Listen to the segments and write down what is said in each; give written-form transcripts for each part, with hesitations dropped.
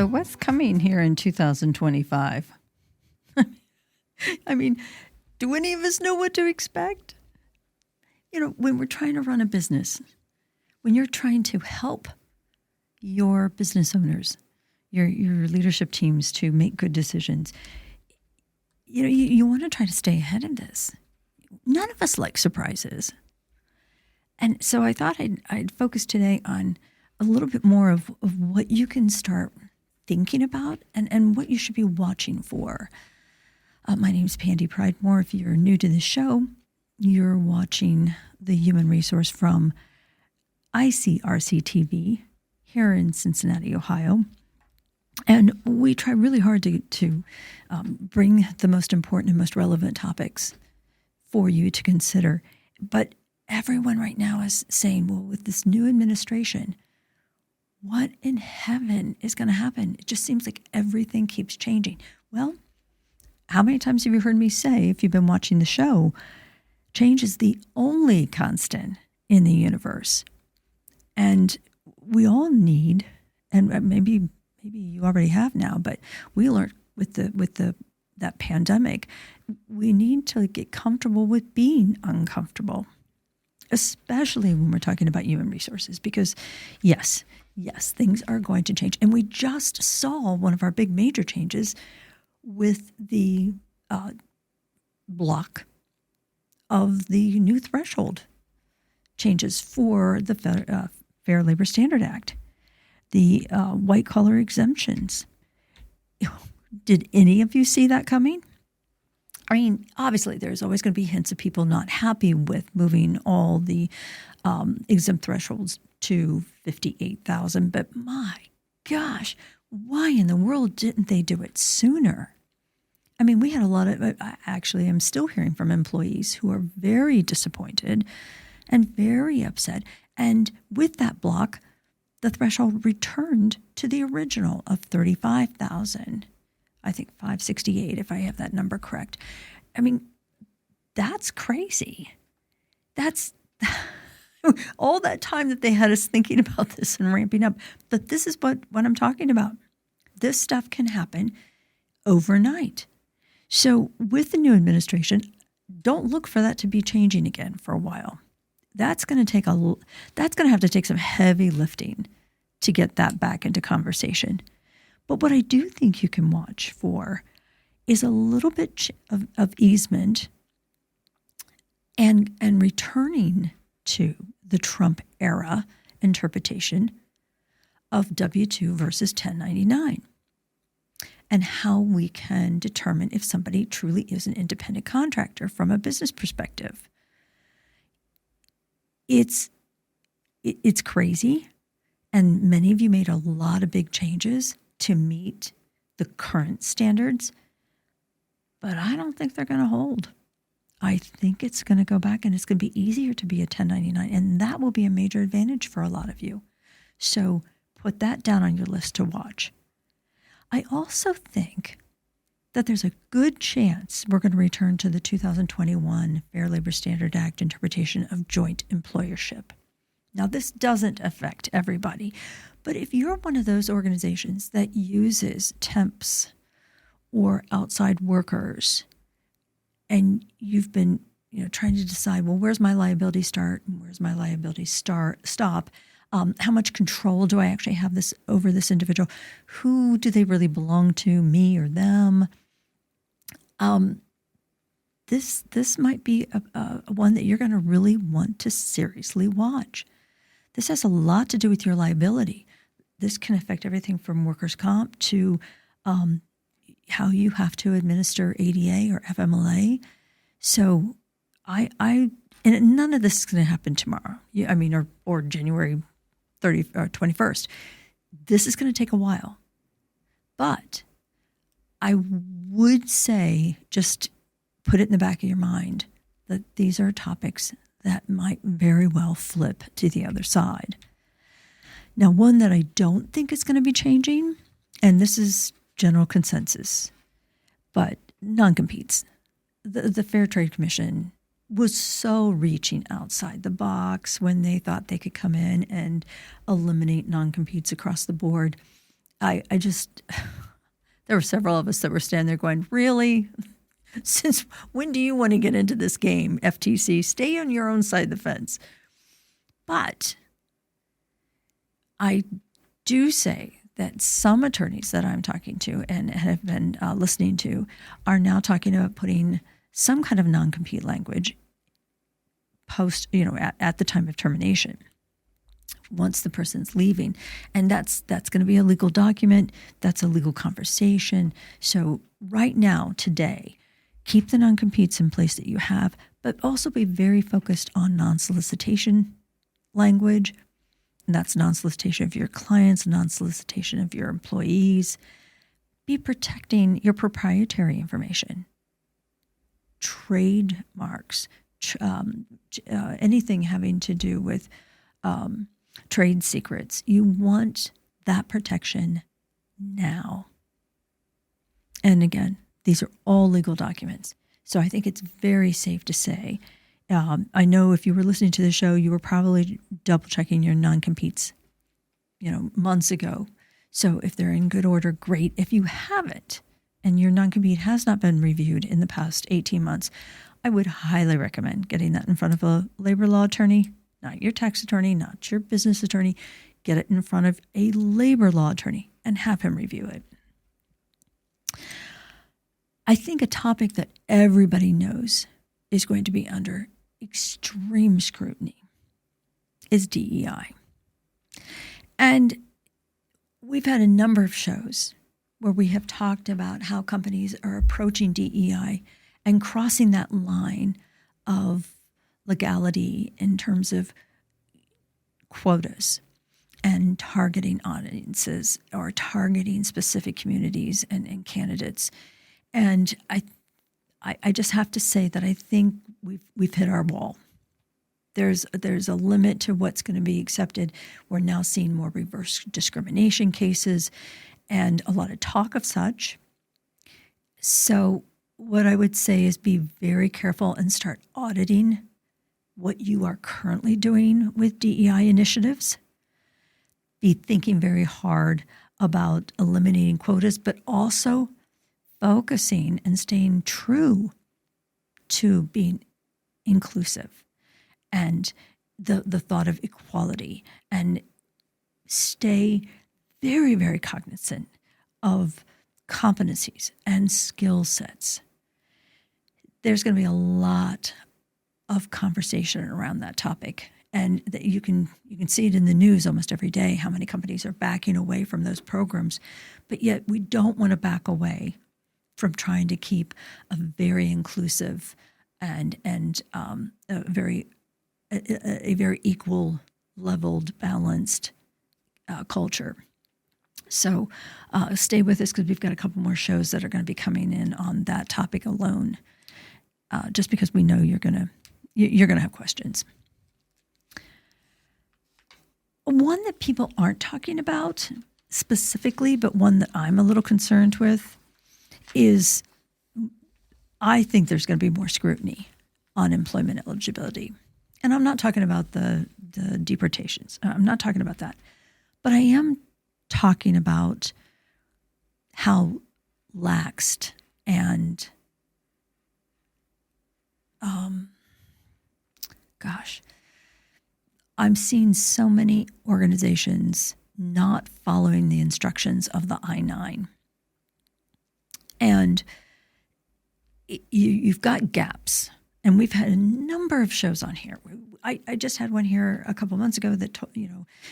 So what's coming here in 2025? I mean, do any of us know what to expect? You know, when we're trying to run a business, when you're trying to help your business owners, your leadership teams to make good decisions, you know, you want to try to stay ahead of this. None of us like surprises. And so I thought I'd focus today on a little bit more of what you can start thinking about and what you should be watching for. My name is Pandy Pridemore. If you're new to the show, you're watching the human resource from ICRC-TV here in Cincinnati, Ohio. And we try really hard to bring the most important and most relevant topics for you to consider. But everyone right now is saying, well, with this new administration, what in heaven is going to happen? It just seems like everything keeps changing. Well, how many times have you heard me say, if you've been watching the show, change is the only constant in the universe. And we all need, and maybe you already have now, but we learned with that pandemic, we need to get comfortable with being uncomfortable, especially when we're talking about human resources, because yes, things are going to change. And we just saw one of our big major changes with the block of the new threshold changes for the Fair Labor Standard Act, the white-collar exemptions. Did any of you see that coming? I mean, obviously, there's always going to be hints of people not happy with moving all the exempt thresholds to 58,000. But my gosh, why in the world didn't they do it sooner? I mean, we had a lot of, actually, I'm still hearing from employees who are very disappointed and very upset. And with that block, the threshold returned to the original of 35,000. I think 568, if I have that number correct. I mean, that's crazy. That's all that time that they had us thinking about this and ramping up. But this is what I'm talking about. This stuff can happen overnight. So with the new administration, don't look for that to be changing again for a while. That's going to have to take some heavy lifting to get that back into conversation. But what I do think you can watch for is a little bit of easement and returning to the Trump era interpretation of W-2 versus 1099 and how we can determine if somebody truly is an independent contractor from a business perspective. It's crazy, and many of you made a lot of big changes to meet the current standards, but I don't think they're going to hold. I think it's going to go back and it's going to be easier to be a 1099, and that will be a major advantage for a lot of you. So put that down on your list to watch. I also think that there's a good chance we're going to return to the 2021 Fair Labor Standard Act interpretation of joint employership. Now, this doesn't affect everybody, but if you're one of those organizations that uses temps or outside workers, and you've been, trying to decide, well, where's my liability start and where's my liability stop? How much control do I actually have over this individual? Who do they really belong to, me or them? This might be a one that you're going to really want to seriously watch. This has a lot to do with your liability. This can affect everything from workers' comp to how you have to administer ADA or FMLA. So and none of this is going to happen tomorrow. Or January 30th or 21st. This is going to take a while. But I would say just put it in the back of your mind that these are topics that might very well flip to the other side. Now, one that I don't think is going to be changing, and this is general consensus, but non-competes. The Fair Trade Commission was so reaching outside the box when they thought they could come in and eliminate non-competes across the board. I just, there were several of us that were standing there going, really? Since when do you want to get into this game, FTC? Stay on your own side of the fence. But I do say that some attorneys that I'm talking to and have been listening to are now talking about putting some kind of non-compete language post, at the time of termination, once the person's leaving. And that's going to be a legal document. That's a legal conversation. So right now, today, keep the non-competes in place that you have, but also be very focused on non-solicitation language. And that's non-solicitation of your clients, non-solicitation of your employees. Be protecting your proprietary information, trademarks, anything having to do with trade secrets. You want that protection now. And again, these are all legal documents. So I think it's very safe to say, I know if you were listening to the show, you were probably double checking your non-competes, months ago. So if they're in good order, great. If you haven't, and your non-compete has not been reviewed in the past 18 months, I would highly recommend getting that in front of a labor law attorney, not your tax attorney, not your business attorney. Get it in front of a labor law attorney and have him review it. I think a topic that everybody knows is going to be under extreme scrutiny is DEI. And we've had a number of shows where we have talked about how companies are approaching DEI and crossing that line of legality in terms of quotas and targeting audiences or targeting specific communities and candidates. And I just have to say that I think we've hit our wall. There's a limit to what's going to be accepted. We're now seeing more reverse discrimination cases and a lot of talk of such. So what I would say is be very careful and start auditing what you are currently doing with DEI initiatives. Be thinking very hard about eliminating quotas, but also focusing and staying true to being inclusive and the thought of equality, and stay very, very cognizant of competencies and skill sets. There's going to be a lot of conversation around that topic, and that you can see it in the news almost every day, how many companies are backing away from those programs. But yet we don't want to back away from trying to keep a very inclusive and a very equal, leveled, balanced culture. So stay with us, because we've got a couple more shows that are going to be coming in on that topic alone. Just because we know you're gonna have questions. One that people aren't talking about specifically, but one that I'm a little concerned with, is I think there's going to be more scrutiny on employment eligibility. And I'm not talking about the deportations. I'm not talking about that. But I am talking about how laxed and, I'm seeing so many organizations not following the instructions of the I-9. And you've got gaps. And we've had a number of shows on here. I just had one here a couple months ago that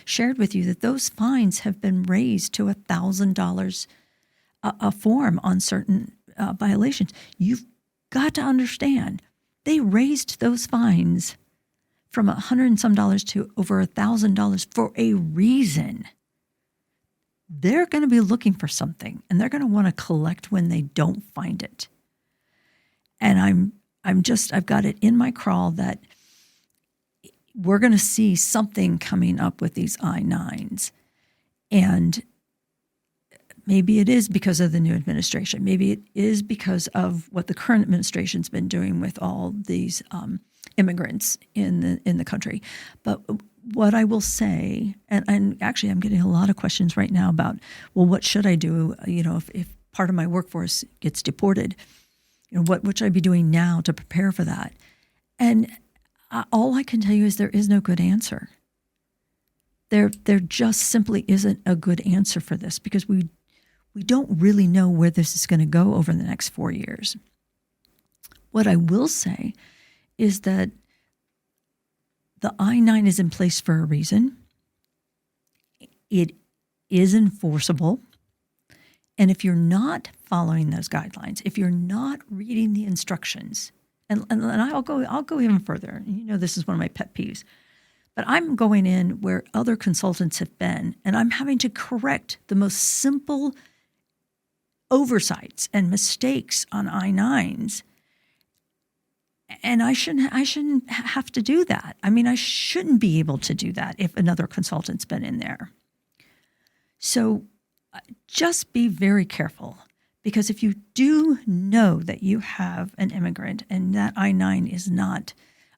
shared with you that those fines have been raised to $1,000 a form on certain violations. You've got to understand, they raised those fines from $100 and some to over $1,000 for a reason. They're going to be looking for something, and they're going to want to collect when they don't find it. And I've got it in my crawl that we're going to see something coming up with these I-9s. And maybe it is because of the new administration. Maybe it is because of what the current administration's been doing with all these immigrants in the country. But what I will say, and actually I'm getting a lot of questions right now about, well, what should I do? If part of my workforce gets deported, what should I be doing now to prepare for that? And all I can tell you is there is no good answer. There just simply isn't a good answer for this, because we don't really know where this is going to go over the next 4 years. What I will say is that the I-9 is in place for a reason. It is enforceable. And if you're not following those guidelines, if you're not reading the instructions, and I'll go even further. This is one of my pet peeves. But I'm going in where other consultants have been, and I'm having to correct the most simple oversights and mistakes on I-9s. And I shouldn't have to do that. I mean, I shouldn't be able to do that if another consultant's been in there. So just be very careful, because if you do know that you have an immigrant and that I-9 is not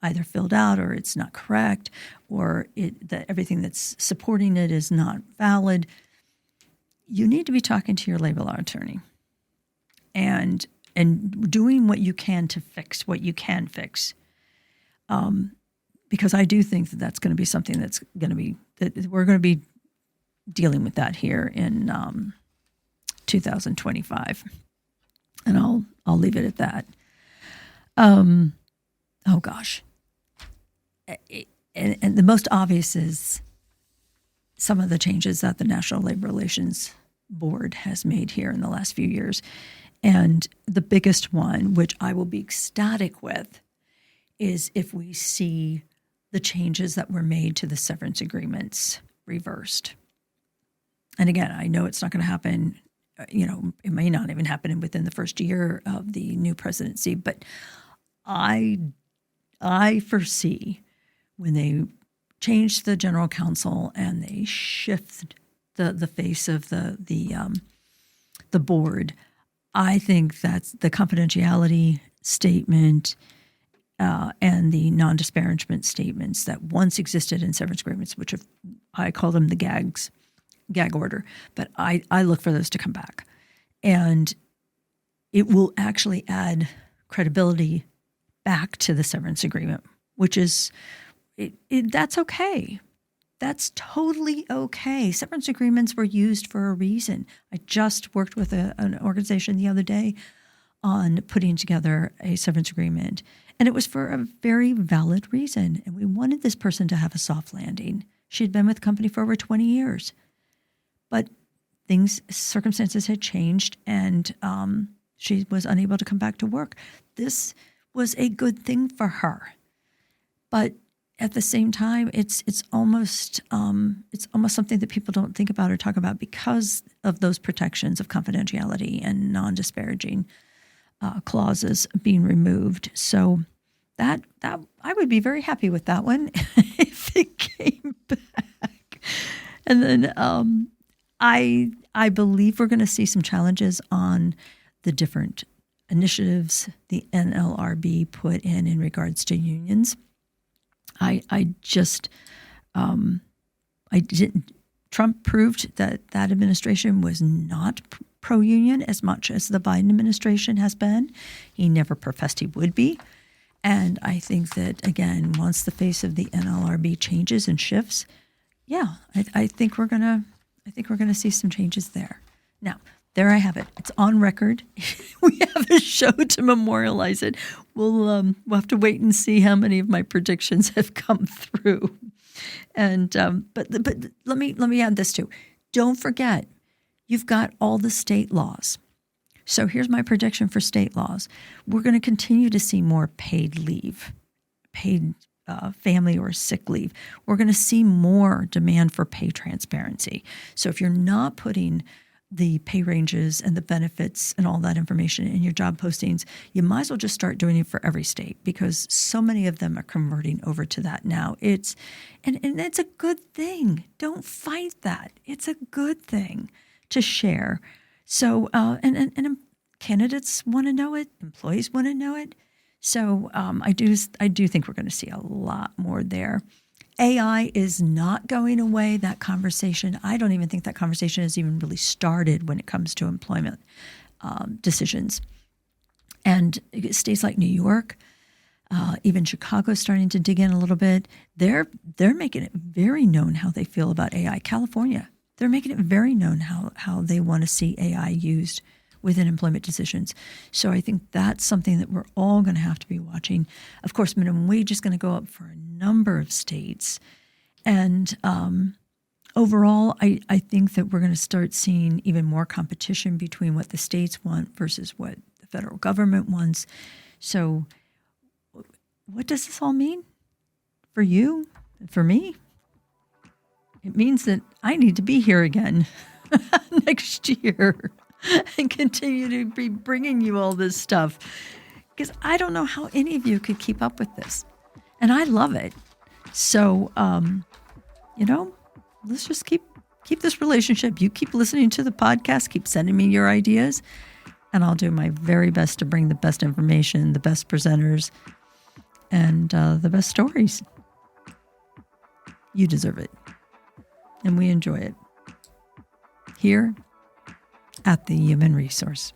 either filled out or it's not correct, or that everything that's supporting it is not valid, you need to be talking to your labor law attorney and doing what you can to fix what you can fix. Because I do think that that's going to be something that we're going to be dealing with that here in 2025. And I'll leave it at that. Oh gosh. And the most obvious is some of the changes that the National Labor Relations Board has made here in the last few years. And the biggest one, which I will be ecstatic with, is if we see the changes that were made to the severance agreements reversed. And again, I know it's not going to happen, it may not even happen within the first year of the new presidency, but I foresee when they change the general counsel and they shift the face of the board, I think that's the confidentiality statement and the non-disparagement statements that once existed in severance agreements, which I call them the gag order, but I look for those to come back. And it will actually add credibility back to the severance agreement, which is, that's okay. That's totally okay. Severance agreements were used for a reason. I just worked with an organization the other day on putting together a severance agreement, and it was for a very valid reason. And we wanted this person to have a soft landing. She had been with the company for over 20 years, but circumstances had changed, and she was unable to come back to work. This was a good thing for her, but at the same time, it's almost something that people don't think about or talk about because of those protections of confidentiality and non-disparaging clauses being removed. So that I would be very happy with that one if it came back. And then I believe we're going to see some challenges on the different initiatives the NLRB put in regards to unions. Trump proved that administration was not pro-union as much as the Biden administration has been. He never professed he would be. And I think that, again, once the face of the NLRB changes and shifts, I think we're gonna see some changes there. Now, there I have it. It's on record. We have a show to memorialize it. We'll have to wait and see how many of my predictions have come through. And but let me add this too. Don't forget, you've got all the state laws. So here's my prediction for state laws. We're going to continue to see more paid leave, paid family or sick leave. We're going to see more demand for pay transparency. So if you're not putting the pay ranges and the benefits and all that information in your job postings, you might as well just start doing it for every state, because so many of them are converting over to that now. And it's a good thing. Don't fight that. It's a good thing to share. So and candidates want to know it. Employees want to know it. So I do think we're going to see a lot more there. AI is not going away. That conversation, I don't even think that conversation has even really started when it comes to employment decisions. And states like New York, even Chicago is starting to dig in a little bit. They're making it very known how they feel about AI. California, they're making it very known how they want to see AI used within employment decisions. So I think that's something that we're all going to have to be watching. Of course, minimum wage is going to go up for a number of states. And overall, I think that we're going to start seeing even more competition between what the states want versus what the federal government wants. So what does this all mean for you and for me? It means that I need to be here again next year and continue to be bringing you all this stuff, because I don't know how any of you could keep up with this. And I love it. So, let's just keep this relationship. You keep listening to the podcast, keep sending me your ideas, and I'll do my very best to bring the best information, the best presenters, and the best stories. You deserve it. And we enjoy it here at the Human Resource.